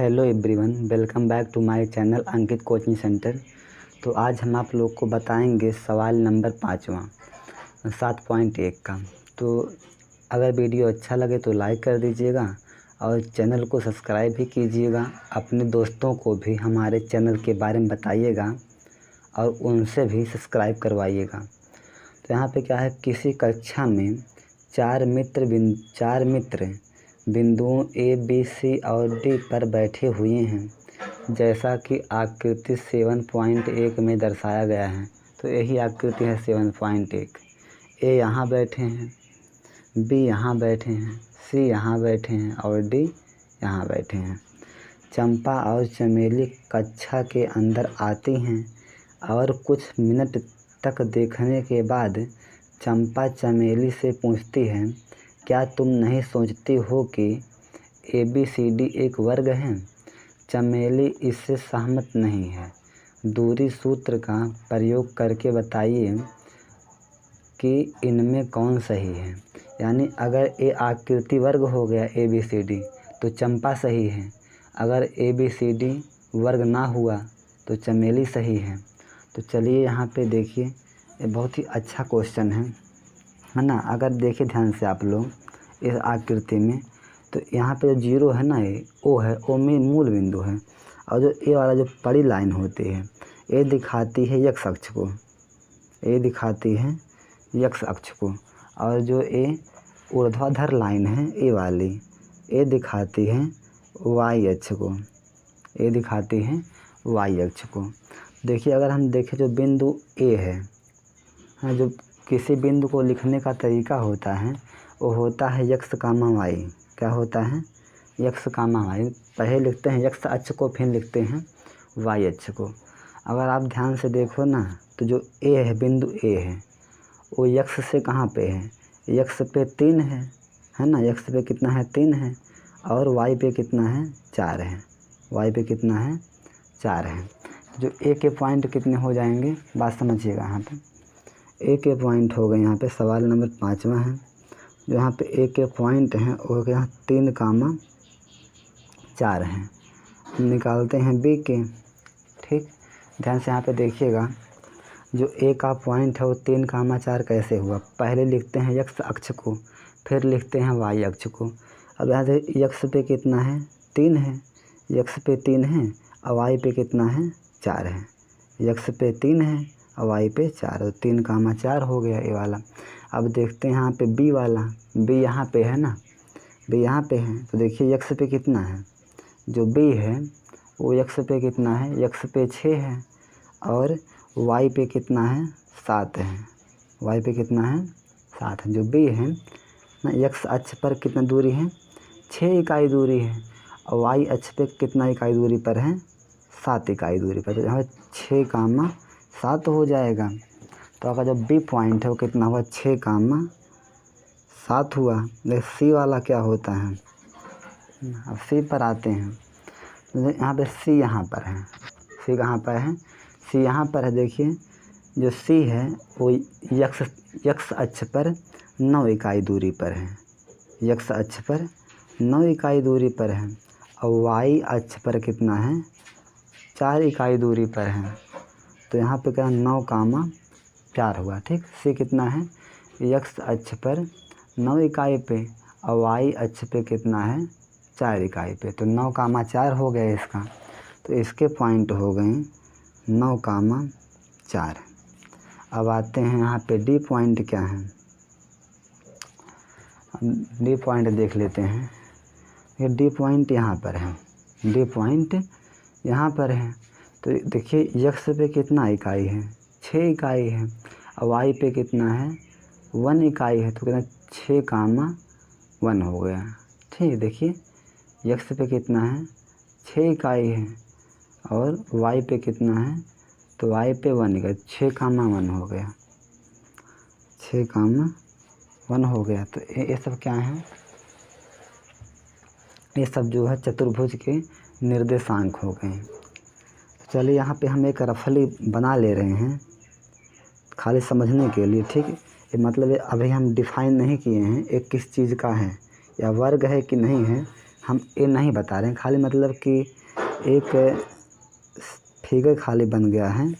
Hello everyone, welcome back to my channel Ankit coaching centre. तो आज हम आप लोग को बताएंगे सवाल नंबर 5वां 7.1 का। तो अगर वीडियो अच्छा लगे तो लाइक कर दीजिएगा और चैनल को सब्सक्राइब भी कीजिएगा। अपने दोस्तों को भी हमारे चैनल के बारे में बताइएगा और उनसे भी सब्सक्राइब करवाइएगा। तो यहाँ पे क्या है, किसी कक्षा में चार मित्र बिंदुओं ए बी सी और डी पर बैठे हुए हैं, जैसा कि आकृति 7.1 में दर्शाया गया है। तो यही आकृति है 7.1। ए यहाँ बैठे हैं, बी यहाँ बैठे हैं, सी यहाँ बैठे हैं और डी यहाँ बैठे हैं। चंपा और चमेली कक्षा के अंदर आती हैं और कुछ मिनट तक देखने के बाद चंपा चमेली से पूछती है, क्या तुम नहीं सोचती हो कि ABCD एक वर्ग है? चमेली इससे सहमत नहीं है। दूरी सूत्र का प्रयोग करके बताइए कि इनमें कौन सही है। यानी अगर ए आकृति वर्ग हो गया ABCD तो चंपा सही है, अगर ABCD वर्ग ना हुआ तो चमेली सही है। तो चलिए यहाँ पे देखिए, ये बहुत ही अच्छा क्वेश्चन है ना। अगर देखिए ध्यान से आप लोग इस आकृति में, तो यहाँ पे जो जीरो है ना, ये ओ है, ओ में मूल बिंदु है। और जो ए वाला जो बड़ी लाइन होती है, ये दिखाती है यक्ष अक्ष को, ये दिखाती है यक्ष अक्ष को। और जो ए ऊर्ध्वाधर लाइन है ए वाली, ये दिखाती है वाई अक्ष को, ये दिखाती है वाई अक्ष को। देखिए अगर हम देखें जो बिंदु ए है, जो किसी बिंदु को लिखने का तरीका होता है वो होता है यक्स कामा वाई। क्या होता है? X comma y. पहले लिखते हैं यक्स अक्ष को, फिर लिखते हैं वाई अक्ष को। अगर आप ध्यान से देखो ना, तो जो ए है, बिंदु ए है, वो यक्स से कहाँ पे है? यक्स पे 3 है ना। यक्स पे कितना है? 3 है। और वाई पे कितना है? 4 है। वाई पे कितना है? 4 है। जो ए के पॉइंट कितने हो जाएंगे, बात समझिएगा। यहाँ पे ए के पॉइंट हो गए, यहाँ पे सवाल नंबर 5वां है। जो यहाँ पे ए के पॉइंट हैं वो यहाँ 3,4 हैं। हम निकालते हैं बी के। ठीक, ध्यान से यहाँ पे देखिएगा, जो ए का पॉइंट है वो 3,4 कैसे हुआ। पहले लिखते हैं यक्स अक्ष को, फिर लिखते हैं वाई अक्ष को। अब यहाँ से यक्स पे कितना है? 3 है। यक्स पे 3 है और वाई पे कितना है? 4 है। यक्स पे 3 है और वाई पे 4, 3,4 हो गया ए वाला। अब देखते हैं यहाँ पे बी वाला, बी यहाँ पे है ना, बी यहाँ पे है। तो देखिए यक्स पे कितना है, जो बी है वो यक्स पे कितना है? यक्स पे 6 है और वाई पे कितना है? 7 है। वाई पे कितना है? 7 है। जो बी है ना, यक्स अक्ष पर कितना दूरी है? 6 इकाई दूरी है। और वाई अक्ष पे कितना इकाई दूरी पर है? 7 इकाई दूरी पर। तो यहाँ 6,7 हो जाएगा। तो अगर जो बी पॉइंट है वो कितना हुआ? 6,7 हुआ। देख सी वाला क्या होता है। अब सी पर आते हैं। यहाँ पे सी यहाँ पर है। सी कहाँ पर है? सी यहाँ पर है। देखिए जो सी है वो यक्स अक्ष पर 9 इकाई दूरी पर है। यक्स अक्ष पर 9 इकाई दूरी पर है। और वाई अक्ष पर कितना है? 4 इकाई दूरी पर है। तो यहाँ पे क्या 9,4 हुआ। ठीक, सी कितना है? यक्स अक्ष पर 9 इकाई पे और वाई अक्ष पे कितना है? 4 इकाई पे। तो 9,4 हो गया इसका। तो इसके पॉइंट हो गए 9,4। अब आते हैं यहाँ पे डी पॉइंट क्या है। डी पॉइंट देख लेते हैं। ये डी पॉइंट यहाँ पर है, डी पॉइंट यहाँ पर है। तो देखिए यक्स पे कितना इकाई है? 6 इकाई है। और वाई पे कितना है? 1 इकाई है। तो कितना? 6,1 हो गया। ठीक, देखिए यक्स पे कितना है? 6 इकाई है और वाई पे कितना है? तो वाई पे 1 इकाई, 6,1 हो गया। 6,1 हो गया। तो ये सब क्या है? ये सब जो है चतुर्भुज के निर्देशांक हो गए। चलिए यहाँ पे हम एक रफली बना ले रहे हैं खाली समझने के लिए। ठीक, ये मतलब अभी हम डिफाइन नहीं किए हैं एक किस चीज़ का है या वर्ग है कि नहीं है, हम ए नहीं बता रहे हैं, खाली मतलब कि एक फिगर खाली बन गया है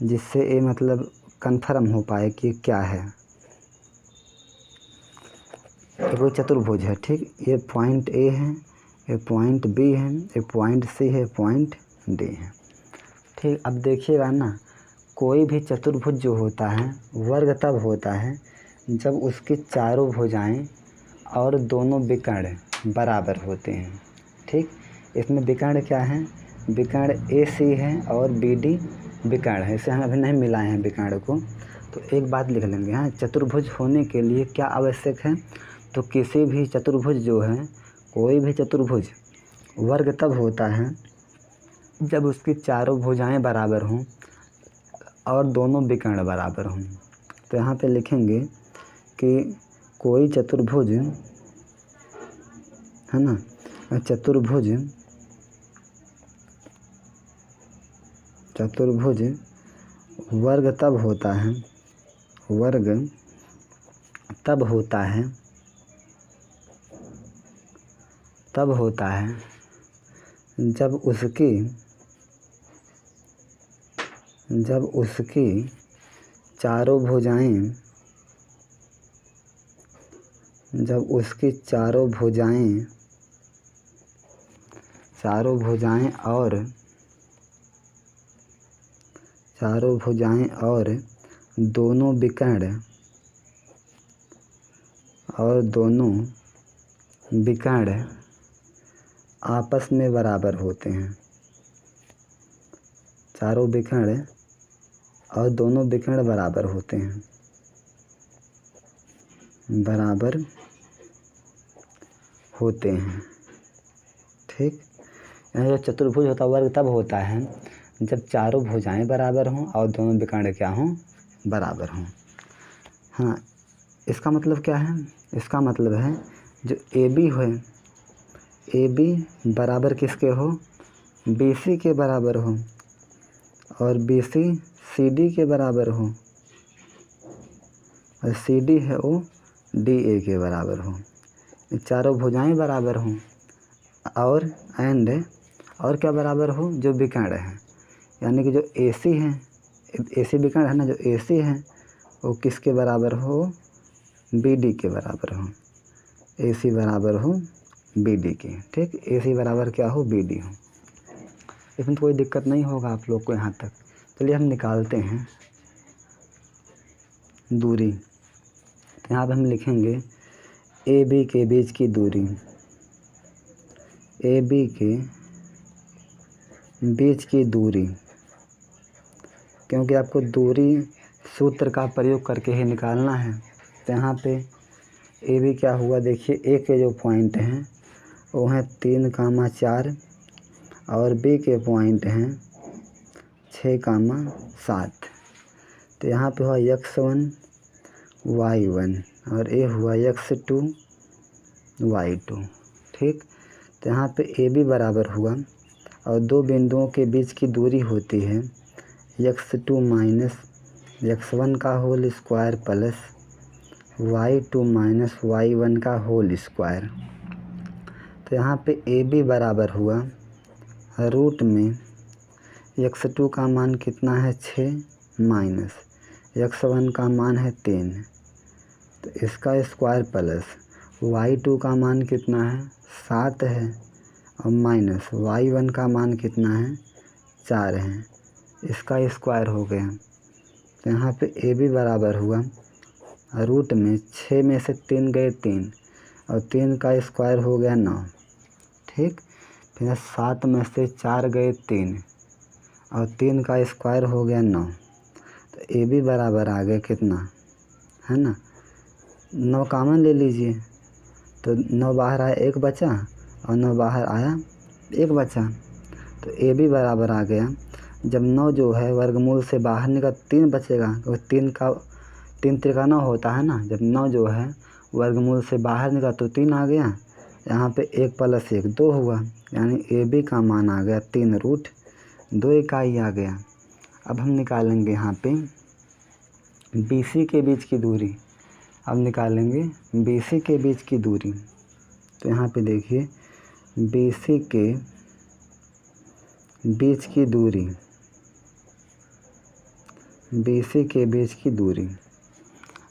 जिससे ए मतलब कंफर्म हो पाए कि क्या है। ये कोई चतुर्भुज है, ठीक। ये पॉइंट ए है, ये पॉइंट बी है, ये पॉइंट सी है, पॉइंट डी है, ठीक। अब देखिएगा ना, कोई भी चतुर्भुज जो होता है वर्ग तब होता है जब उसके चारों भुजाएं और दोनों विकर्ण बराबर होते हैं, ठीक। इसमें विकर्ण क्या है, विकर्ण ए सी है और बी डी विकर्ण है। इसे हम अभी नहीं मिलाए हैं विकर्ण को, तो एक बात लिख लेंगे। हाँ, चतुर्भुज होने के लिए क्या आवश्यक है, तो किसी भी चतुर्भुज जो है, कोई भी चतुर्भुज वर्ग तब होता है जब उसकी चारों भुजाएं बराबर हों और दोनों विकर्ण बराबर हों। तो यहाँ पे लिखेंगे कि कोई चतुर्भुज है ना, चतुर्भुज वर्ग तब होता है, वर्ग तब होता है जब उसकी चारों भुजाएं और दोनों विकर्ण आपस में बराबर होते हैं। चारों विकर्ण और दोनों विकर्ण बराबर होते हैं, ठीक। यहाँ जो चतुर्भुज होता है वर्ग तब होता है जब चारों भुजाएं बराबर हों और दोनों विकर्ण क्या हों, बराबर हों। हाँ, इसका मतलब क्या है, इसका मतलब है जो ए बी है, ए बी बराबर किसके हो, बी सी के बराबर हो, और बी सी सी डी के बराबर हो, और सी डी है वो डी ए के बराबर हो। चारों भुजाएं बराबर हों और क्या बराबर हो, जो विकर्ण है, यानी कि जो ए सी है, ए सी विकर्ण है ना, जो ए सी है वो किसके बराबर हो, बी डी के बराबर हो। ए सी बराबर हो बी डी के, ठीक। ए सी बराबर क्या हो, बी डी हो। इसमें तो कोई दिक्कत नहीं होगा आप लोग को यहाँ तक। चलिए हम निकालते हैं दूरी। तो यहाँ पर हम लिखेंगे ए बी के बीच की दूरी, ए बी के बीच की दूरी, क्योंकि आपको दूरी सूत्र का प्रयोग करके ही निकालना है। तो यहाँ पे ए बी क्या हुआ, देखिए ए के जो पॉइंट हैं वो हैं 3,4 और बी के पॉइंट हैं 6,7। तो यहाँ पे हुआ x1 y1 और ए हुआ x2 y2, ठीक। तो यहाँ पे ए बी बराबर हुआ और दो बिंदुओं के बीच की दूरी होती है x2 माइनस x1 का whole square plus y2 minus y1 का होल स्क्वायर। तो यहाँ पे ए बी बराबर हुआ रूट में x2 का मान कितना है 6 माइनस x1 का मान है 3, तो इसका स्क्वायर प्लस y2 का मान कितना है 7 है और माइनस y1 का मान कितना है 4 है, इसका स्क्वायर हो गया। तो यहाँ पे ए बी बराबर हुआ रूट में 6 में से 3 गए 3 और 3 का स्क्वायर हो गया 9, ठीक। फिर 7 में से 4 गए 3 और 3 का स्क्वायर हो गया 9। तो ए बी बराबर आ गया कितना, है ना, 9 कॉमन ले लीजिए, तो 9 बाहर आया 1 बचा और 9 बाहर आया 1 बचा। तो ए बी बराबर आ गया, जब 9 जो है वर्गमूल से बाहर निकला 3 बचेगा, तो 3 त्रिका 9 होता है ना, जब 9 जो है वर्गमूल से बाहर निकला तो 3 आ गया, यहाँ पे 1 + 1 2 हुआ, यानी ए बी का मान आ गया 3√2 इकाई आ गया। अब हम निकालेंगे यहाँ पे बी सी के बीच की दूरी। अब निकालेंगे बी सी के बीच की दूरी। तो यहाँ पे देखिए BC के बीच की दूरी, BC के बीच की दूरी।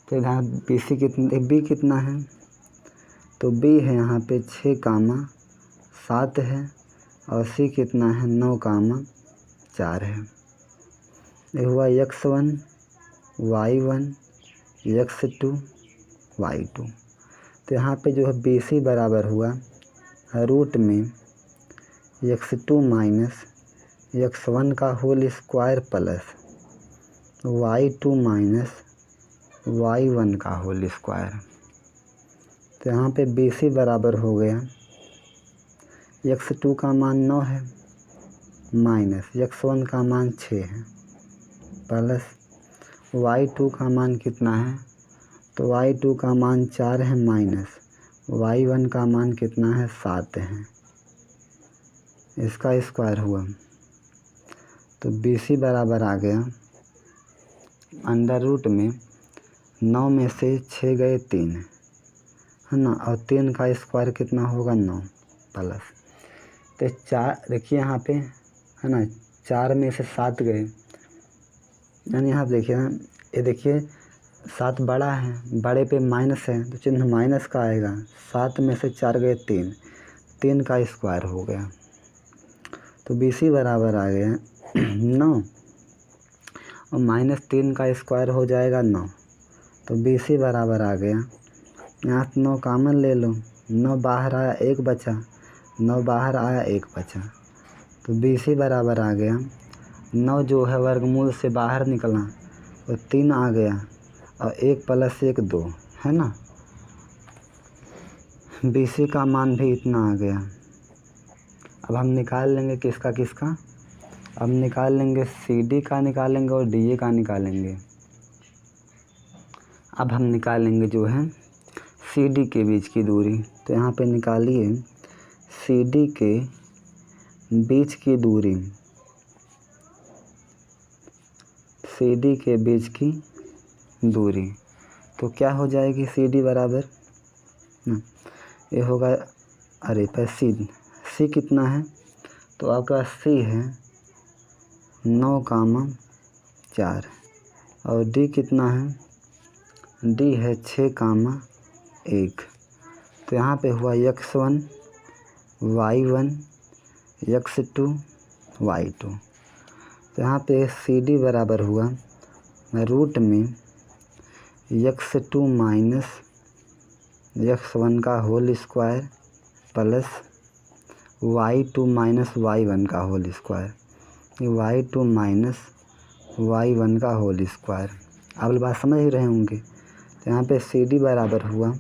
तो यहाँ BC कितनी, B कितना है, तो B है यहाँ पे 6, 7 है और C कितना है 9, 4 है। ये हुआ x1 y1 x2 y2। तो यहाँ पे जो है BC बराबर हुआ रूट में x2 माइनस x1 का whole square plus y2 minus y1 का होल स्क्वायर। तो यहाँ पे BC बराबर हो गया x2 का मान 9 है माइनस x1 का मान 6 है प्लस y2 का मान कितना है, तो y2 का मान 4 है माइनस y1 का मान कितना है 7 है, इसका स्क्वायर हुआ। तो BC बराबर आ गया अंडर रूट में 9 में से 6 गए 3 है ना, और 3 का स्क्वायर कितना होगा 9 प्लस, तो 4 देखिए यहाँ पे है ना, 4 में से 7 गए, यानी यहाँ देखिए ना, ये देखिए 7 बड़ा है, बड़े पे माइनस है तो चिन्ह माइनस का आएगा। 7 में से 4 गए 3 का स्क्वायर हो गया। तो BC बराबर आ गया 9 और -3 का स्क्वायर हो जाएगा 9। तो BC बराबर आ गया, यहाँ से 9 कॉमन ले लो, 9 बाहर आया 1 बचा, 9 बाहर आया 1 बचा। तो BC बराबर आ गया 9 जो है वर्गमूल से बाहर निकला तो 3 आ गया और 1 + 1 2 है ना। BC का मान भी इतना आ गया। अब हम निकाल लेंगे किसका, अब निकाल लेंगे CD का निकालेंगे और DA का निकालेंगे। अब हम निकालेंगे जो है CD के बीच की दूरी। तो यहाँ पे निकालिए CD के बीच की दूरी, CD के बीच की दूरी। तो क्या हो जाएगी CD बराबर, ये होगा, अरे पर C कितना है, तो आपका C है 9, 4 और D कितना है, D है 6, 1। तो यहाँ पे हुआ x1 y1 x2 y2। तो यहाँ पे CD बराबर हुआ रूट में x2 माइनस x1 का whole square plus y2 minus y1 का whole square, y2 minus y1 का होल स्क्वायर। आप लोग बात समझ ही रहे होंगे। तो यहाँ पे CD बराबर हुआ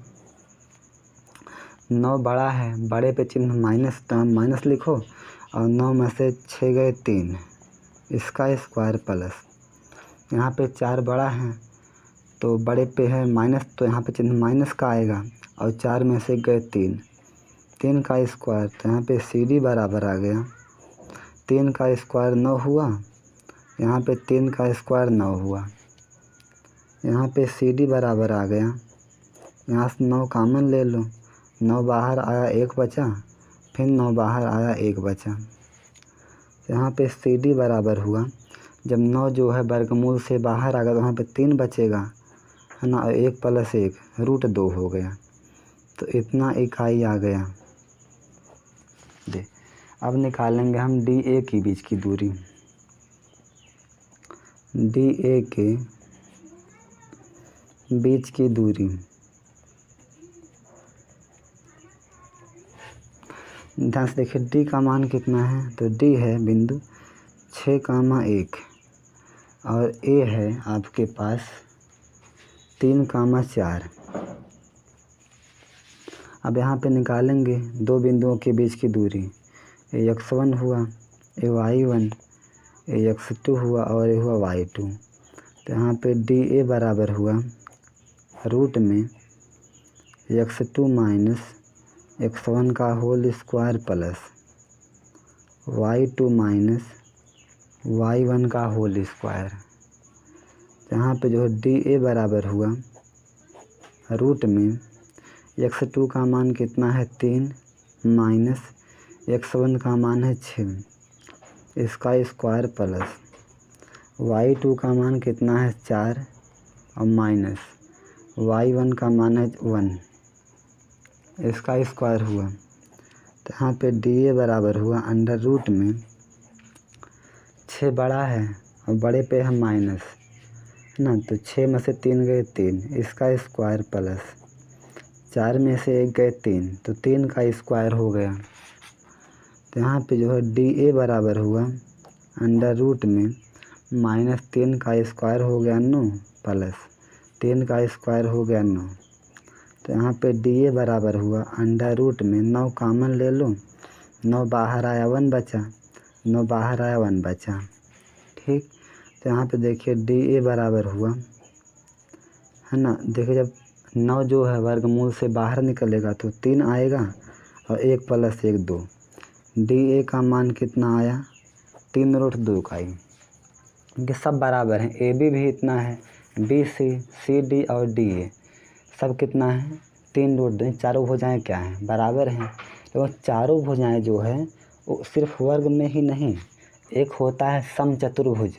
9 बड़ा है, बड़े पे चिन्ह माइनस लिखो और 9 में से 6 गए 3, इसका स्क्वायर प्लस यहाँ पे 4 बड़ा है तो बड़े पे है माइनस, तो यहाँ पे चिन्ह माइनस का आएगा और 4 में से गए 3 का स्क्वायर। तो यहाँ पे CD बराबर आ गया 3 का स्क्वायर 9 हुआ, यहाँ पे 3 का स्क्वायर 9 हुआ। यहाँ पे CD बराबर आ गया, यहाँ से 9 कॉमन ले लो, 9 बाहर आया 1 बचा, फिर 9 बाहर आया 1 बचा। यहाँ पे CD बराबर हुआ, जब 9 जो है वर्गमूल से बाहर आ गया तो वहाँ पे 3 बचेगा है ना, और 1 + 1 रूट 2 हो गया। तो इतना इकाई आ गया। अब निकालेंगे हम DA के बीच की दूरी। DA के बीच की दूरी, ध्यान से देखिए D का मान कितना है, तो D है बिंदु 6, 1 और A है आपके पास 3, 4। अब यहाँ पे निकालेंगे दो बिंदुओं के बीच की दूरी, ये x1 हुआ, ये y1, ये x2 हुआ और ये हुआ y2। तो यहाँ पे DA बराबर हुआ रूट में x2 माइनस x1 का whole square plus y2 minus y1 का होल स्क्वायर। यहाँ पे जो है DA बराबर हुआ रूट में x2 का मान कितना है 3 माइनस x1 का मान है 6, इसका स्क्वायर प्लस y2 का मान कितना है 4 और माइनस y1 का मान है 1, इसका स्क्वायर हुआ। तो यहाँ पे dA बराबर हुआ अंडर रूट में 6 बड़ा है और बड़े पे है माइनस ना, तो 6 में से 3 गए 3, इसका स्क्वायर प्लस 4 में से 1 गए 3, तो 3 का स्क्वायर हो गया। तो यहाँ पे जो है dA बराबर हुआ अंडर रूट में -3 का स्क्वायर हो गया 9 प्लस 3 का स्क्वायर हो गया 9। तो यहाँ पे dA बराबर हुआ अंडर रूट में 9 कॉमन ले लो, 9 बाहर आया 1 बचा, 9 बाहर आया 1 बचा, ठीक। तो यहाँ पे देखिए dA बराबर हुआ है ना, देखिए जब 9 जो है वर्गमूल से बाहर निकलेगा तो 3 आएगा और 1 प्लस 1 2, dA का मान कितना आया 3√2 का ही, क्योंकि सब बराबर हैं, AB भी इतना है, BC CD और DA सब कितना है 3√2, चारों भुजाएं क्या हैं बराबर हैं। तो चारों भुजाएं जो है वो सिर्फ वर्ग में ही नहीं, एक होता है समचतुर्भुज,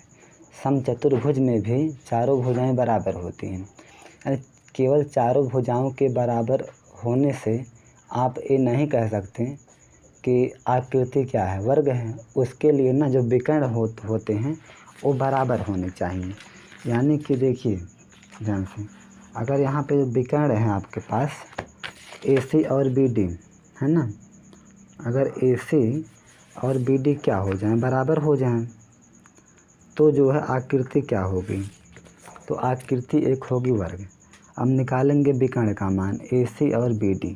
समचतुर्भुज में भी चारों भुजाएं बराबर होती हैं। यानी केवल चारों भुजाओं के बराबर होने से आप ये नहीं कह सकते कि आकृति क्या है वर्ग है, उसके लिए ना जो विकर्ण होते हैं वो बराबर होने चाहिए। यानी कि देखिए ध्यान से, अगर यहाँ पे जो विकर्ण है आपके पास AC और BD है ना, अगर AC और BD क्या हो जाएं बराबर हो जाएं तो जो है आकृति क्या होगी, तो आकृति एक होगी वर्ग। अब निकालेंगे विकर्ण का मान AC और BD,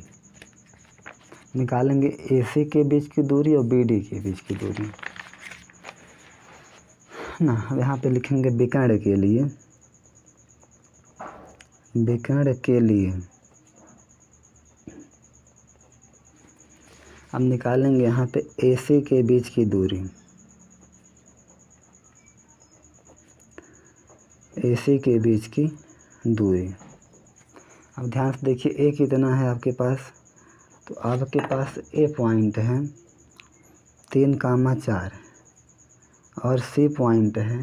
निकालेंगे AC के बीच की दूरी और BD के बीच की दूरी ना। अब यहाँ पे लिखेंगे विकर्ण के लिए, विकर्ण के लिए अब निकालेंगे यहाँ पे AC के बीच की दूरी, AC के बीच की दूरी। अब ध्यान से देखिए A कितना है आपके पास, तो आपके पास A पॉइंट है 3,4 और C पॉइंट है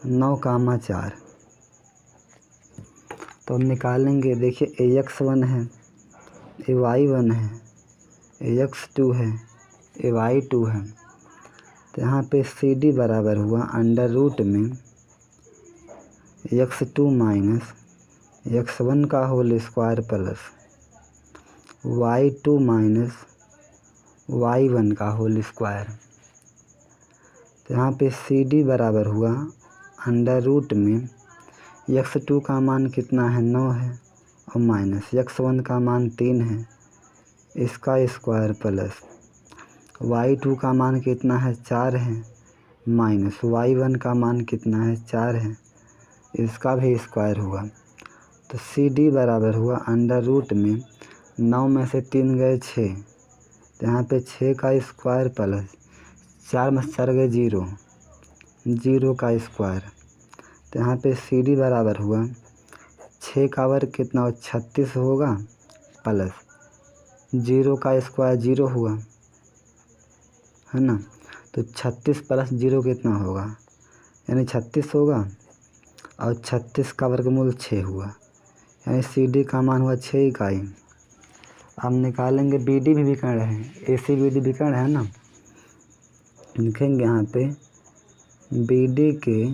9,4। तो अब निकालेंगे, देखिए AX1 है, AY1 है, AX2 है, AY2 है। तो यहाँ पे CD बराबर हुआ अंडर रूट में x2 माइनस x1 का whole square plus y2 minus y1 का होल स्क्वायर। तो यहाँ पे CD बराबर हुआ अंडर रूट में x2 का मान कितना है 9 है और माइनस x1 का मान 3 है, इसका स्क्वायर प्लस y2 का मान कितना है 4 है, माइनस y1 का मान कितना है 4 है, इसका भी स्क्वायर हुआ। तो CD बराबर हुआ अंडर रूट में 9 में से 3 गए 6, तो यहाँ पे 6 का स्क्वायर प्लस 4 में 4 गए 0, 0 का स्क्वायर। तो यहाँ पे CD बराबर हुआ 6 का वर्ग कितना हो 36 होगा प्लस 0 का स्क्वायर 0 हुआ है ना, तो 36 प्लस 0 कितना होगा यानी 36 होगा और 36 का वर्गमूल 6 हुआ, यानी CD का मान हुआ 6 इकाई। अब निकालेंगे BD भी विकर्ण है, AC BD विकर्ण है ना, लिखेंगे यहाँ पे BD के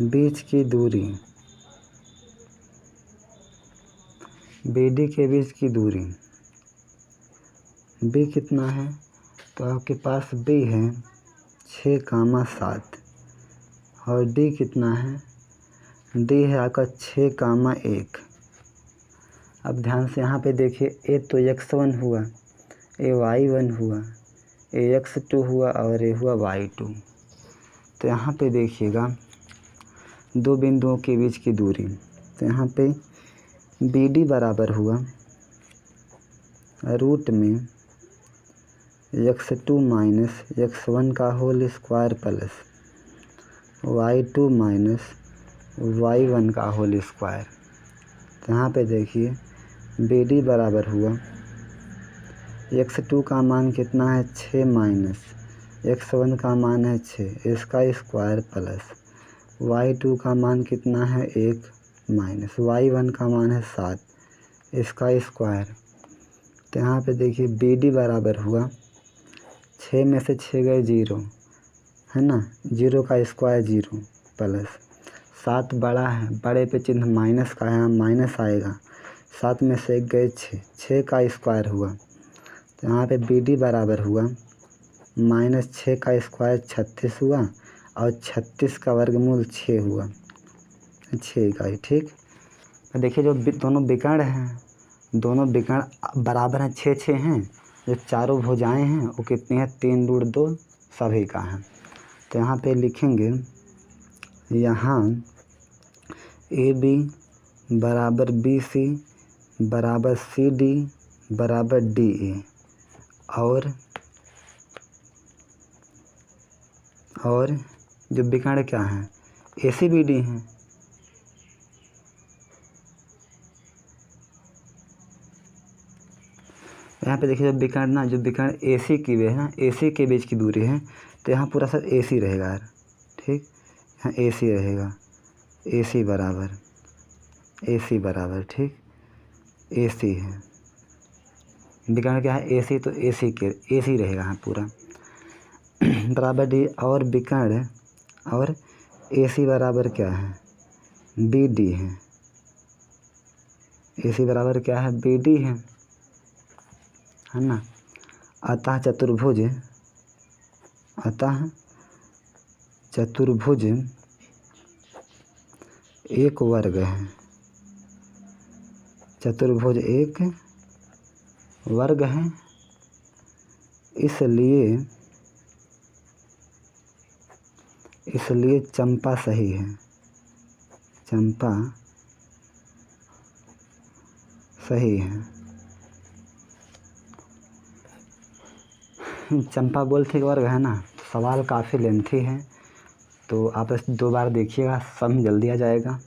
बीच की दूरी, BD के बीच की दूरी B कितना है, तो आपके पास B है 6,7 और D कितना है, D है आपका 6,1। अब ध्यान से यहाँ पे देखिए A तो x1 हुआ, A y1 हुआ, A x2 हुआ और A हुआ y2। तो यहाँ पे देखिएगा दो बिंदुओं के बीच की दूरी, तो यहाँ पे BD बराबर हुआ रूट में x2 माइनस x1 का whole square plus y2 minus y1 का होल स्क्वायर। तो यहाँ पे देखिए बी डी बराबर हुआ x2 का मान कितना है 6 माइनस x1 का मान है 6 इसका स्क्वायर प्लस y2 का मान कितना है 1 माइनस y1 का मान है 7 इसका स्क्वायर। तो यहाँ पे देखिए बी डी बराबर हुआ 6 में से 6 गए 0 है ना, 0 का स्क्वायर 0 प्लस 7 बड़ा है, बड़े पे चिन्ह माइनस का है, यहाँ माइनस आएगा, 7 में से 1 गए 6 का स्क्वायर हुआ। तो यहाँ पे बी डी बराबर हुआ -6 का स्क्वायर 36 हुआ और 36 का वर्गमूल 6 हुआ, 6 इकाई। ठीक, तो देखिए जो दोनों विकर्ण हैं, दोनों विकर्ण बराबर हैं, 6 6 हैं। जो चारों भुजाएं हैं वो कितनी हैं 3 × 2 सभी का है। तो यहाँ पे लिखेंगे यहाँ ए बी बराबर बी सी बराबर सी डी बराबर डी ए और जो विकर्ण क्या है ए सी बी डी हैं। यहाँ पे देखिए जो विकर्ण ए सी की वे है ना, ए सी के बीच की दूरी है, तो यहाँ पूरा सब ए सी रहेगा यार। ठीक, यहाँ ए सी रहेगा, ए सी बराबर ठीक, ए सी है, विकर्ण क्या है ए सी, तो ए सी रहेगा यहाँ पूरा बराबर डी और विकर्ण और ए सी बराबर क्या है बी डी है, ए सी बराबर क्या है बी डी है ना। अतः चतुर्भुज एक वर्ग है, चतुर्भुज एक वर्ग है, इसलिए चंपा सही है, चंपा सही है। चंपा बोल ठीक वर्ग है ना। सवाल काफ़ी लेंथी है, तो आप इस 2 बार देखिएगा, समझ जल्दी आ जाएगा।